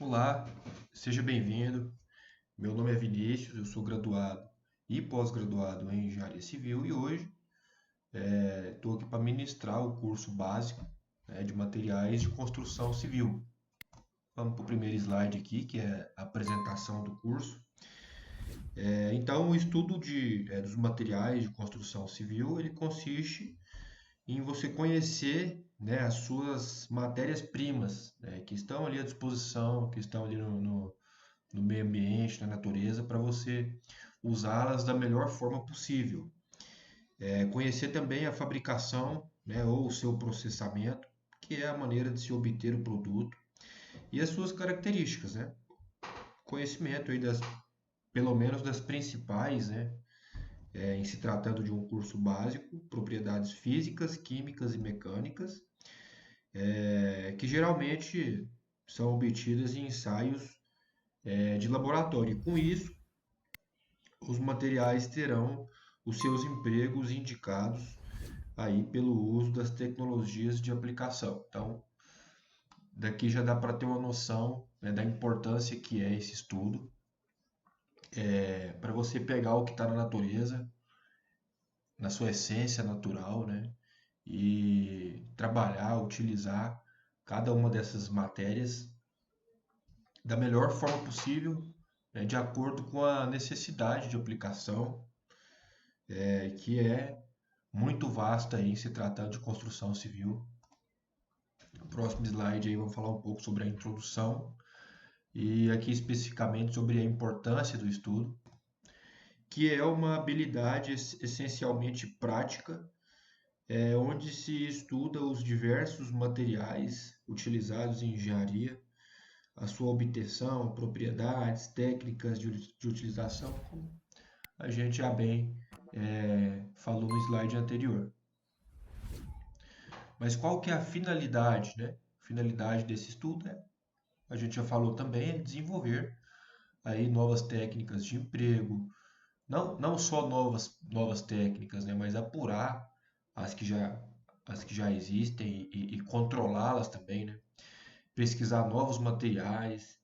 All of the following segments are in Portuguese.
Olá, seja bem-vindo. Meu nome é Vinícius, eu sou graduado e pós-graduado em Engenharia Civil e hoje estou aqui para ministrar o curso básico, de materiais de construção civil. Vamos para o primeiro slide aqui, que é a apresentação do curso. Então, o estudo dos materiais de construção civil, ele consiste em você conhecer, as suas matérias-primas, que estão ali à disposição, que estão ali no meio ambiente, na natureza, para você usá-las da melhor forma possível. Conhecer também a fabricação, ou o seu processamento, que é a maneira de se obter o produto, e as suas características, né? Conhecimento aí pelo menos das principais, em se tratando de um curso básico, propriedades físicas, químicas e mecânicas, que geralmente são obtidas em ensaios de laboratório. Com isso, os materiais terão os seus empregos indicados aí pelo uso das tecnologias de aplicação. Então, daqui já dá para ter uma noção, da importância que é esse estudo, para você pegar o que está na natureza, na sua essência natural, e trabalhar, utilizar cada uma dessas matérias da melhor forma possível, de acordo com a necessidade de aplicação, que é muito vasta aí se tratando de construção civil. No próximo slide aí vamos falar um pouco sobre a introdução e aqui especificamente sobre a importância do estudo, que é uma habilidade essencialmente prática, onde se estuda os diversos materiais utilizados em engenharia, a sua obtenção, propriedades, técnicas de utilização, como a gente já bem falou no slide anterior. Mas qual que é a finalidade, A finalidade desse estudo a gente já falou também, é desenvolver aí novas técnicas de emprego, não só novas técnicas, mas apurar as que já, as que já existem e controlá-las também, Pesquisar novos materiais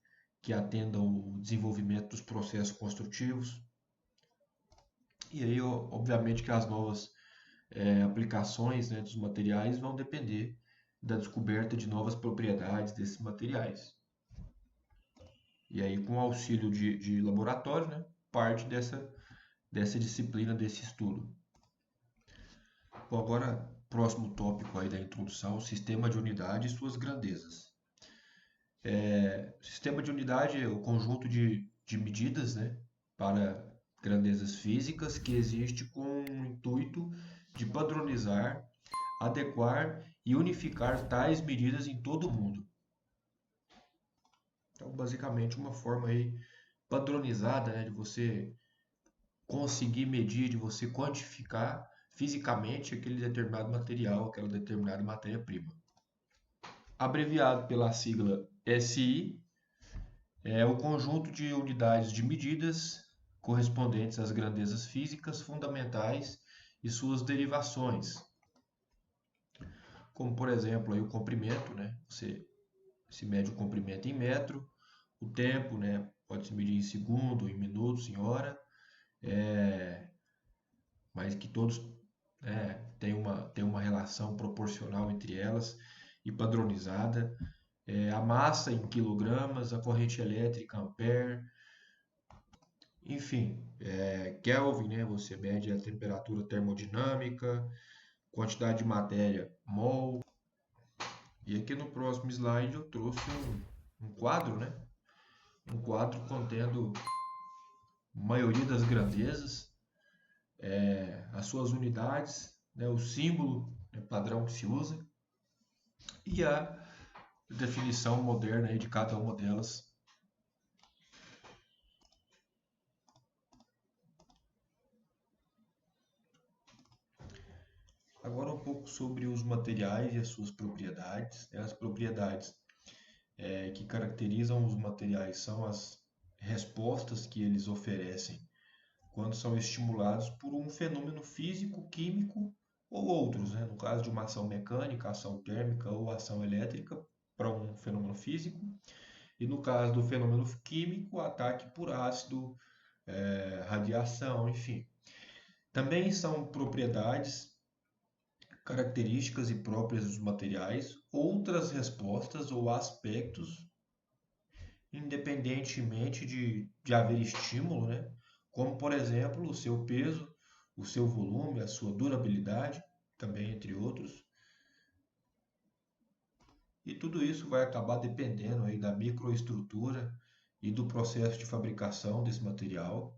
que atendam o desenvolvimento dos processos construtivos. E aí, obviamente, que as novas aplicações, dos materiais vão depender da descoberta de novas propriedades desses materiais. E aí, com o auxílio de laboratório, parte dessa disciplina, desse estudo. Bom, agora, próximo tópico aí da introdução, sistema de unidade e suas grandezas. Sistema de unidade é o conjunto de medidas, para grandezas físicas que existe com o intuito de padronizar, adequar e unificar tais medidas em todo o mundo. Então, basicamente, uma forma aí padronizada, de você conseguir medir, de você quantificar fisicamente aquele determinado material, aquela determinada matéria-prima. Abreviado pela sigla SI, é o conjunto de unidades de medidas correspondentes às grandezas físicas fundamentais e suas derivações, como por exemplo aí o comprimento, Você se mede o comprimento em metro, o tempo, pode se medir em segundo, em minutos, em hora, mas que todos têm uma relação proporcional entre elas e padronizada. A massa em quilogramas, a corrente elétrica ampere, enfim, Kelvin, você mede a temperatura termodinâmica, quantidade de matéria, mol. E aqui no próximo slide eu trouxe um quadro, Um quadro contendo a maioria das grandezas, as suas unidades, o símbolo, padrão que se usa e a definição moderna aí de cada uma delas. Agora um pouco sobre os materiais e as suas propriedades. As propriedades que caracterizam os materiais são as respostas que eles oferecem quando são estimulados por um fenômeno físico, químico ou outros, no caso de uma ação mecânica, ação térmica ou ação elétrica para um fenômeno físico. E no caso do fenômeno químico, ataque por ácido, radiação, enfim. Também são propriedades, características e próprias dos materiais, outras respostas ou aspectos, independentemente de haver estímulo, né? Como, por exemplo, o seu peso, o seu volume, a sua durabilidade, também entre outros. E tudo isso vai acabar dependendo aí da microestrutura e do processo de fabricação desse material.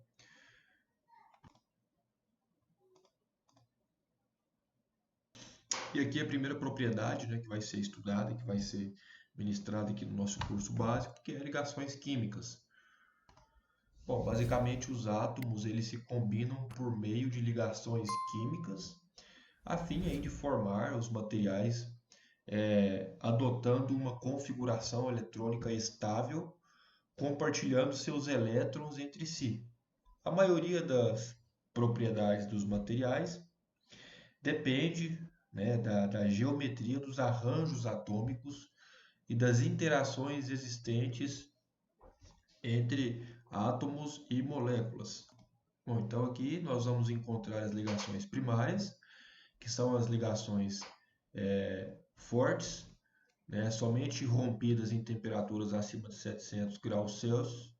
E aqui a primeira propriedade, né, que vai ser estudada, que vai ser ministrada aqui no nosso curso básico, que é ligações químicas. Bom, basicamente os átomos eles se combinam por meio de ligações químicas, a fim aí de formar os materiais adotando uma configuração eletrônica estável, compartilhando seus elétrons entre si. A maioria das propriedades dos materiais depende, né, da geometria dos arranjos atômicos e das interações existentes entre átomos e moléculas. Bom, então aqui nós vamos encontrar as ligações primárias, que são as ligações fortes, né, somente rompidas em temperaturas acima de 700 graus Celsius.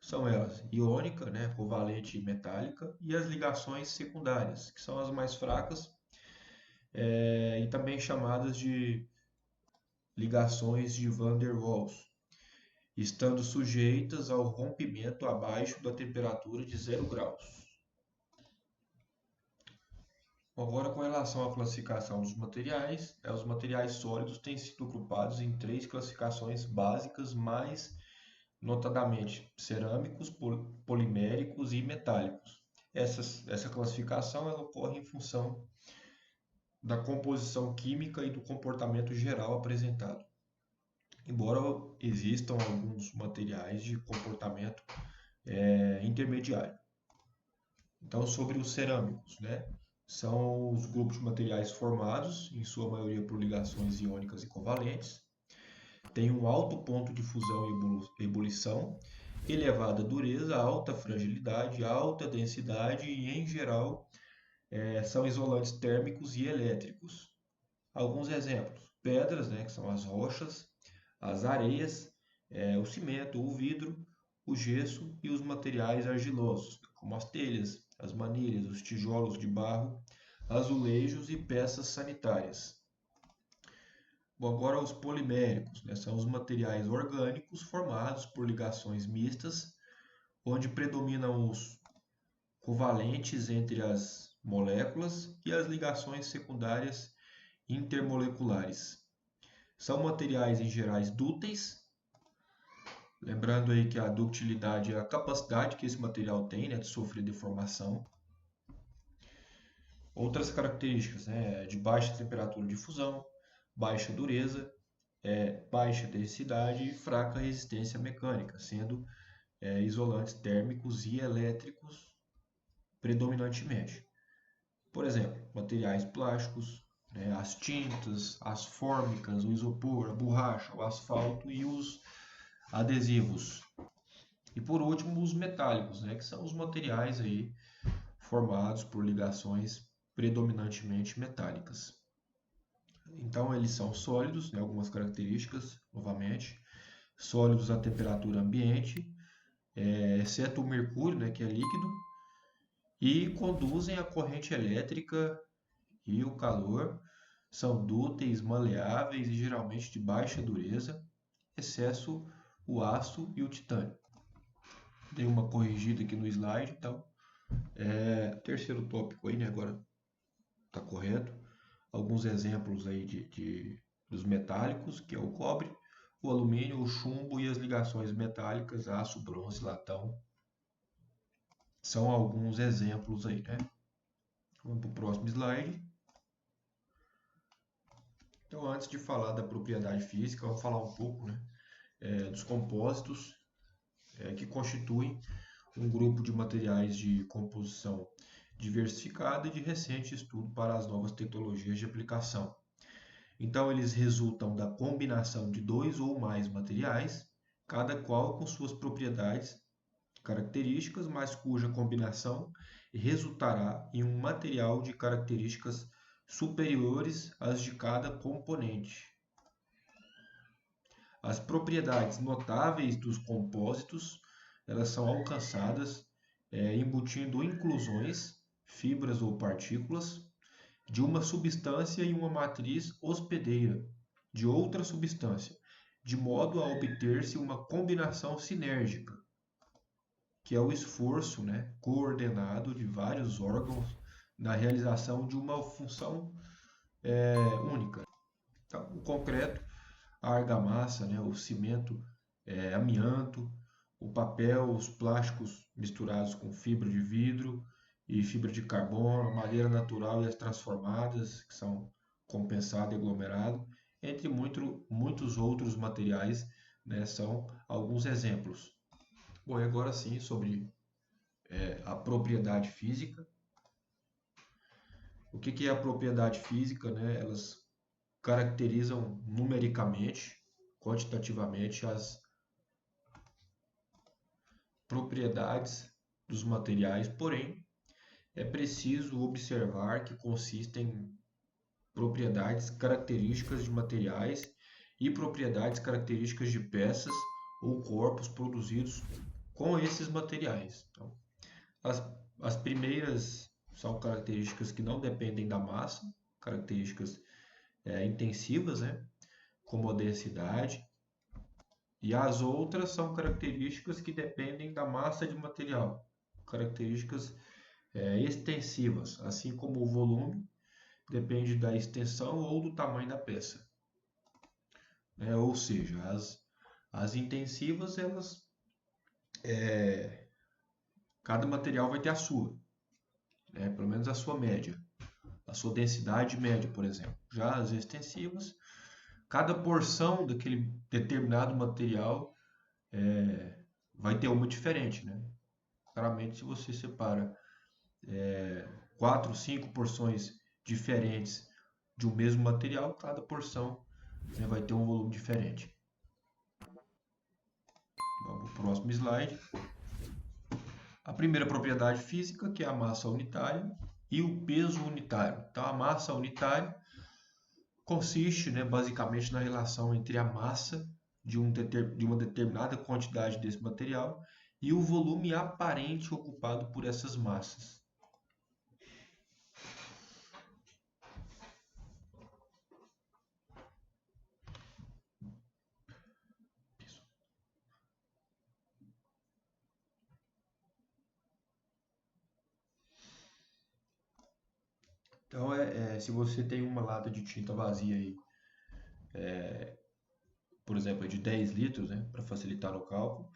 São elas iônica, né, covalente e metálica, e as ligações secundárias, que são as mais fracas, e também chamadas de ligações de Van der Waals, estando sujeitas ao rompimento abaixo da temperatura de 0 graus. Agora, com relação à classificação dos materiais, os materiais sólidos têm sido agrupados em 3 classificações básicas, mais notadamente cerâmicos, poliméricos e metálicos. Essa classificação ela ocorre em função da composição química e do comportamento geral apresentado. Embora existam alguns materiais de comportamento intermediário. Então, sobre os cerâmicos, né? São os grupos de materiais formados, em sua maioria por ligações iônicas e covalentes, tem um alto ponto de fusão e ebulição, elevada dureza, alta fragilidade, alta densidade e, em geral, são isolantes térmicos e elétricos. Alguns exemplos: pedras, né, que são as rochas, as areias, o cimento, o vidro, o gesso e os materiais argilosos, como as telhas, as manilhas, os tijolos de barro, azulejos e peças sanitárias. Bom, agora os poliméricos, né, são os materiais orgânicos formados por ligações mistas, onde predominam os covalentes entre as moléculas e as ligações secundárias intermoleculares. São materiais em geral dúteis, lembrando aí que a ductilidade é a capacidade que esse material tem, né, de sofrer deformação. Outras características, né, de baixa temperatura de fusão, baixa dureza, baixa densidade e fraca resistência mecânica, sendo isolantes térmicos e elétricos predominantemente. Por exemplo, materiais plásticos, né, as tintas, as fórmicas, o isopor, a borracha, o asfalto e os adesivos. E por último, os metálicos, né, que são os materiais aí formados por ligações predominantemente metálicas. Então, eles são sólidos, né, algumas características, novamente, sólidos a temperatura ambiente, exceto o mercúrio, né, que é líquido, e conduzem a corrente elétrica e o calor, são dúteis, maleáveis e geralmente de baixa dureza, exceto o aço e o titânio. Dei uma corrigida aqui no slide, então, terceiro tópico aí, né, agora está correto. Alguns exemplos aí dos metálicos, que é o cobre, o alumínio, o chumbo e as ligações metálicas, aço, bronze, latão. São alguns exemplos aí, né? Vamos para o próximo slide. Então, antes de falar da propriedade física, vamos falar um pouco, né, dos compósitos que constituem um grupo de materiais de composição diversificada e de recente estudo para as novas tecnologias de aplicação. Então, eles resultam da combinação de dois ou mais materiais cada qual com suas propriedades características, mas cuja combinação resultará em um material de características superiores às de cada componente. As propriedades notáveis dos compósitos, elas são alcançadas embutindo inclusões, fibras ou partículas, de uma substância em uma matriz hospedeira de outra substância, de modo a obter-se uma combinação sinérgica, que é o esforço, coordenado de vários órgãos na realização de uma função única. Então, o concreto, a argamassa, o cimento, amianto, o papel, os plásticos misturados com fibra de vidro e fibra de carbono, a madeira natural e as transformadas, que são compensado e aglomerado, entre muitos outros materiais, são alguns exemplos. Bom, e agora sim sobre a propriedade física. O que é a propriedade física? Elas caracterizam numericamente, quantitativamente, as propriedades dos materiais, porém, é preciso observar que consistem em propriedades características de materiais e propriedades características de peças ou corpos produzidos com esses materiais. Então, as primeiras são características que não dependem da massa, características intensivas, como a densidade, e as outras são características que dependem da massa de material, características extensivas, assim como o volume depende da extensão ou do tamanho da peça. Ou seja, as intensivas, cada material vai ter a sua, pelo menos a sua média, a sua densidade média, por exemplo. Já as extensivas, cada porção daquele determinado material vai ter uma diferente. Claramente, se você separa 4, 5 porções diferentes de um mesmo material, cada porção vai ter um volume diferente. Vamos para o próximo slide. A primeira propriedade física, que é a massa unitária e o peso unitário. Então, a massa unitária consiste basicamente na relação entre a massa de uma determinada quantidade desse material e o volume aparente ocupado por essas massas. Então, se você tem uma lata de tinta vazia aí, por exemplo, de 10 litros, para facilitar o cálculo,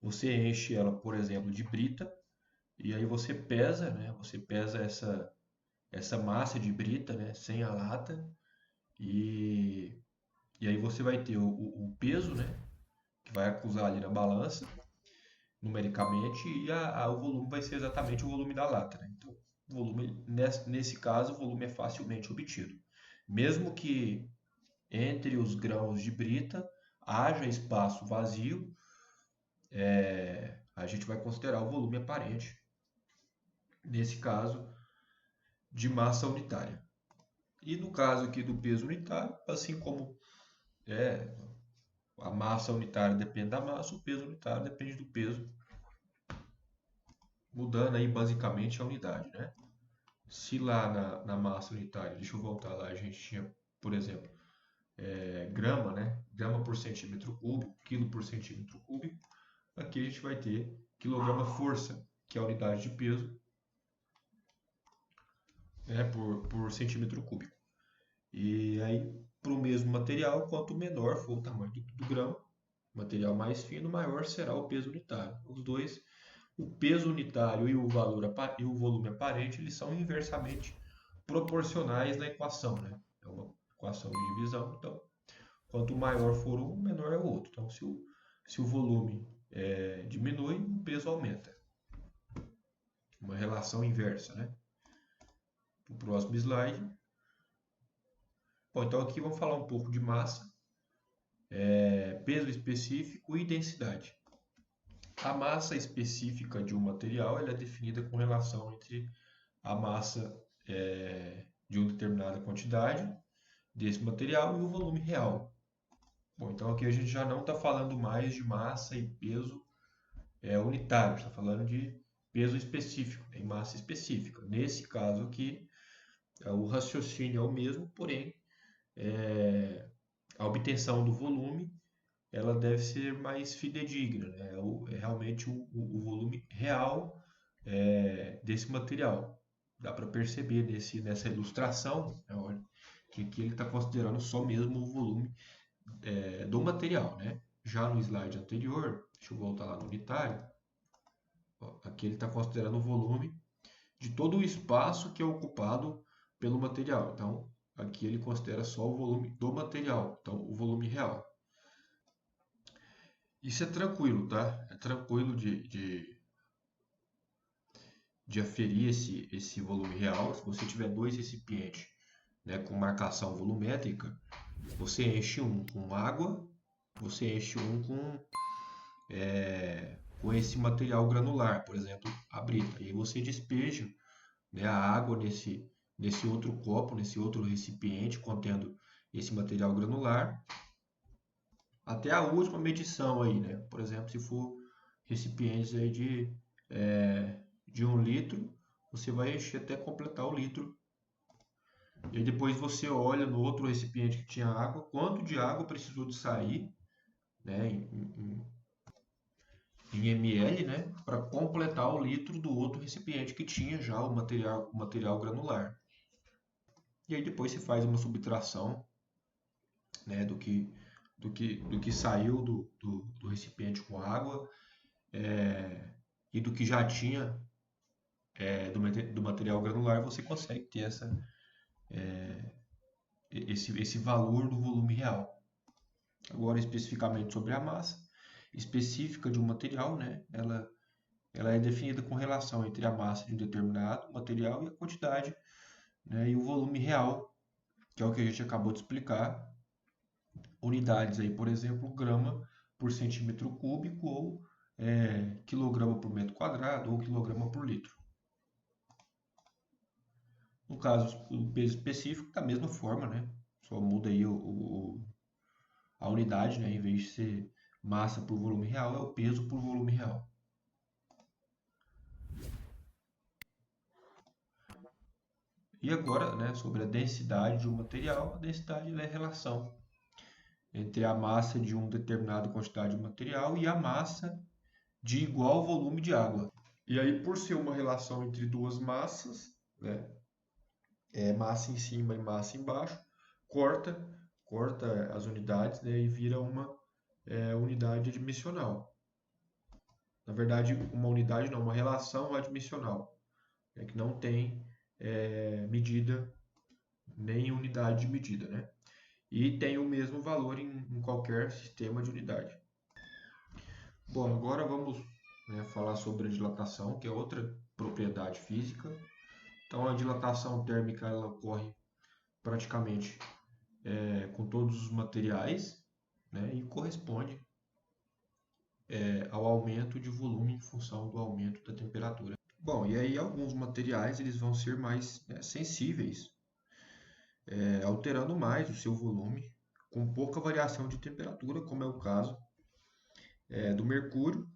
você enche ela, por exemplo, de brita, e aí você pesa, essa massa de brita, sem a lata, e aí você vai ter o peso, que vai acusar ali na balança, numericamente, e o volume vai ser exatamente o volume da lata. Então, o volume, nesse caso, o volume é facilmente obtido. Mesmo que entre os grãos de brita haja espaço vazio, a gente vai considerar o volume aparente, nesse caso, de massa unitária. E no caso aqui do peso unitário, assim como a massa unitária depende da massa, o peso unitário depende do peso, mudando aí basicamente a unidade, Se lá na massa unitária, deixa eu voltar lá, a gente tinha, por exemplo, grama, grama por centímetro cúbico, quilo por centímetro cúbico, aqui a gente vai ter quilograma-força, que é a unidade de peso, por centímetro cúbico. E aí, para o mesmo material, quanto menor for o tamanho do grão, material mais fino, maior será o peso unitário. Os dois, o peso unitário e o volume aparente, eles são inversamente proporcionais na equação. É uma equação de divisão, então, quanto maior for um, menor é o outro. Então, se o volume diminui, o peso aumenta. Uma relação inversa, O próximo slide. Bom, então aqui vamos falar um pouco de massa. peso específico e densidade. A massa específica de um material ela é definida com relação entre a massa de uma determinada quantidade desse material e o volume real. Bom, então aqui a gente já não está falando mais de massa e peso unitário, está falando de peso específico, em massa específica. Nesse caso aqui, o raciocínio é o mesmo, porém a obtenção do volume ela deve ser mais fidedigna, né? É realmente o volume real desse material. Dá para perceber nessa ilustração, né, olha, que aqui ele está considerando só mesmo o volume do material, né? Já no slide anterior, deixa eu voltar lá no unitário, ó, aqui ele está considerando o volume de todo o espaço que é ocupado pelo material. Então, aqui ele considera só o volume do material, então o volume real. Isso é tranquilo, tá? É tranquilo de aferir esse volume real. Se você tiver dois recipientes, né, com marcação volumétrica, você enche um com água, você enche um com esse material granular, por exemplo, a brita. E aí você despeja, né, a água nesse outro copo, nesse outro recipiente contendo esse material granular, até a última medição aí, né? Por exemplo, se for recipientes aí de 1 litro, você vai encher até completar o litro. E aí depois você olha no outro recipiente que tinha água, quanto de água precisou de sair, né, em ml, né, para completar o litro do outro recipiente que tinha já o material granular. E aí depois você faz uma subtração, né, do que saiu do recipiente com água e do que já tinha do material granular, você consegue ter esse valor do volume real. Agora, especificamente sobre a massa específica de um material, né, ela é definida com relação entre a massa de um determinado material e a quantidade, né, e o volume real, que é o que a gente acabou de explicar. Unidades aí, por exemplo, grama por centímetro cúbico ou quilograma por metro quadrado ou quilograma por litro. No caso, o peso específico, da mesma forma, né? Só muda aí a unidade, né? Em vez de ser massa por volume real, é o peso por volume real. E agora, né, sobre a densidade de um material, a densidade é a relação entre a massa de uma determinada quantidade de material e a massa de igual volume de água. E aí, por ser uma relação entre duas massas, né, massa em cima e massa embaixo, corta as unidades, né, e vira uma unidade adimensional. Na verdade, uma unidade não, uma relação adimensional, né, que não tem medida nem unidade de medida, né? E tem o mesmo valor em qualquer sistema de unidade. Bom, agora vamos, né, falar sobre a dilatação, que é outra propriedade física. Então, a dilatação térmica ela ocorre praticamente com todos os materiais, né, e corresponde ao aumento de volume em função do aumento da temperatura. Bom, e aí alguns materiais eles vão ser mais sensíveis, alterando mais o seu volume com pouca variação de temperatura, como é o caso do mercúrio,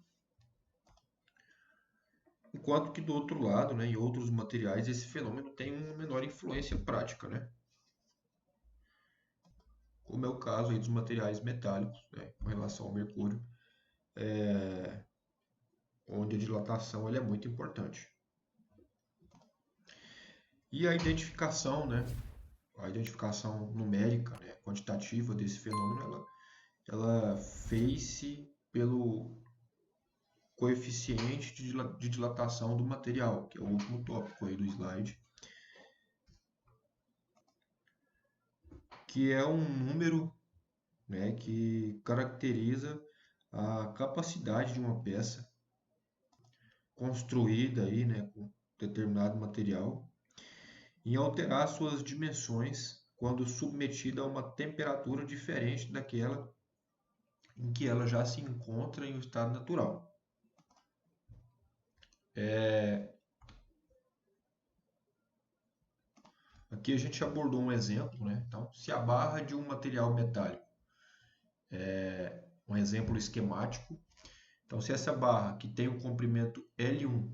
enquanto que do outro lado, né, em outros materiais, esse fenômeno tem uma menor influência prática, né? Como é o caso aí dos materiais metálicos, né, com relação ao mercúrio, onde a dilatação ela é muito importante. E a identificação, né, a identificação numérica, né, quantitativa desse fenômeno, ela fez-se pelo coeficiente de dilatação do material, que é o último tópico aí do slide, que é um número, né, que caracteriza a capacidade de uma peça construída aí, né, com determinado material em alterar suas dimensões quando submetida a uma temperatura diferente daquela em que ela já se encontra em um estado natural. Aqui a gente abordou um exemplo, né? Então, se a barra de um material metálico é um exemplo esquemático, então se essa barra que tem o comprimento L1,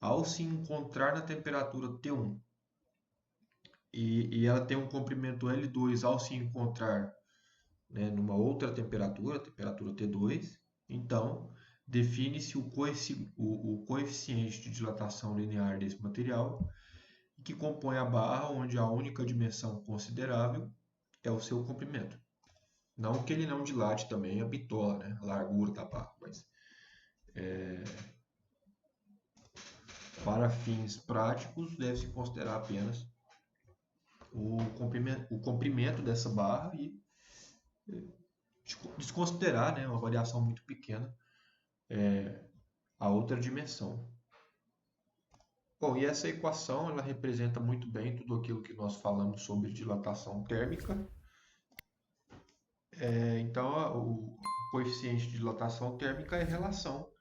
ao se encontrar na temperatura T1 e ela tem um comprimento L2 ao se encontrar, né, numa outra temperatura, temperatura T2, então define-se o coeficiente de dilatação linear desse material, que compõe a barra, onde a única dimensão considerável é o seu comprimento. Não que ele não dilate também a bitola, né, a largura da barra, mas para fins práticos deve-se considerar apenas o comprimento dessa barra e desconsiderar, né, uma variação muito pequena, a outra dimensão. Bom, e essa equação ela representa muito bem tudo aquilo que nós falamos sobre dilatação térmica. Então, o coeficiente de dilatação térmica é a relação,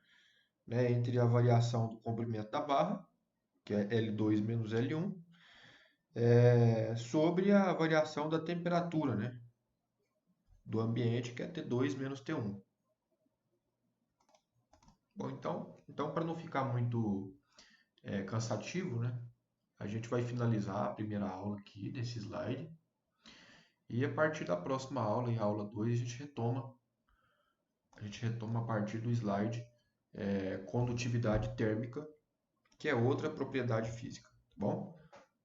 né, entre a variação do comprimento da barra, que é L2 menos L1, sobre a variação da temperatura, né, do ambiente, que é T2 menos T1. Bom, então para não ficar muito cansativo, né, a gente vai finalizar a primeira aula aqui desse slide. E a partir da próxima aula, em aula 2, a gente retoma a partir do slide condutividade térmica, que é outra propriedade física, tá bom?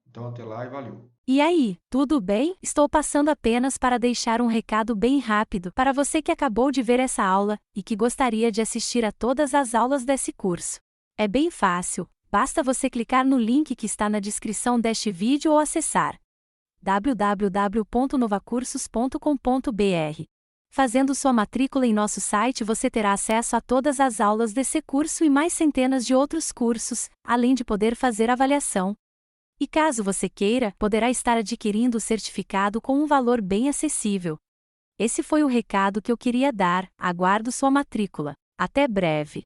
Então até lá e valeu! E aí, tudo bem? Estou passando apenas para deixar um recado bem rápido para você que acabou de ver essa aula e que gostaria de assistir a todas as aulas desse curso. É bem fácil, basta você clicar no link que está na descrição deste vídeo ou acessar www.novacursos.com.br. Fazendo sua matrícula em nosso site, você terá acesso a todas as aulas desse curso e mais centenas de outros cursos, além de poder fazer avaliação. E caso você queira, poderá estar adquirindo o certificado com um valor bem acessível. Esse foi o recado que eu queria dar, aguardo sua matrícula. Até breve!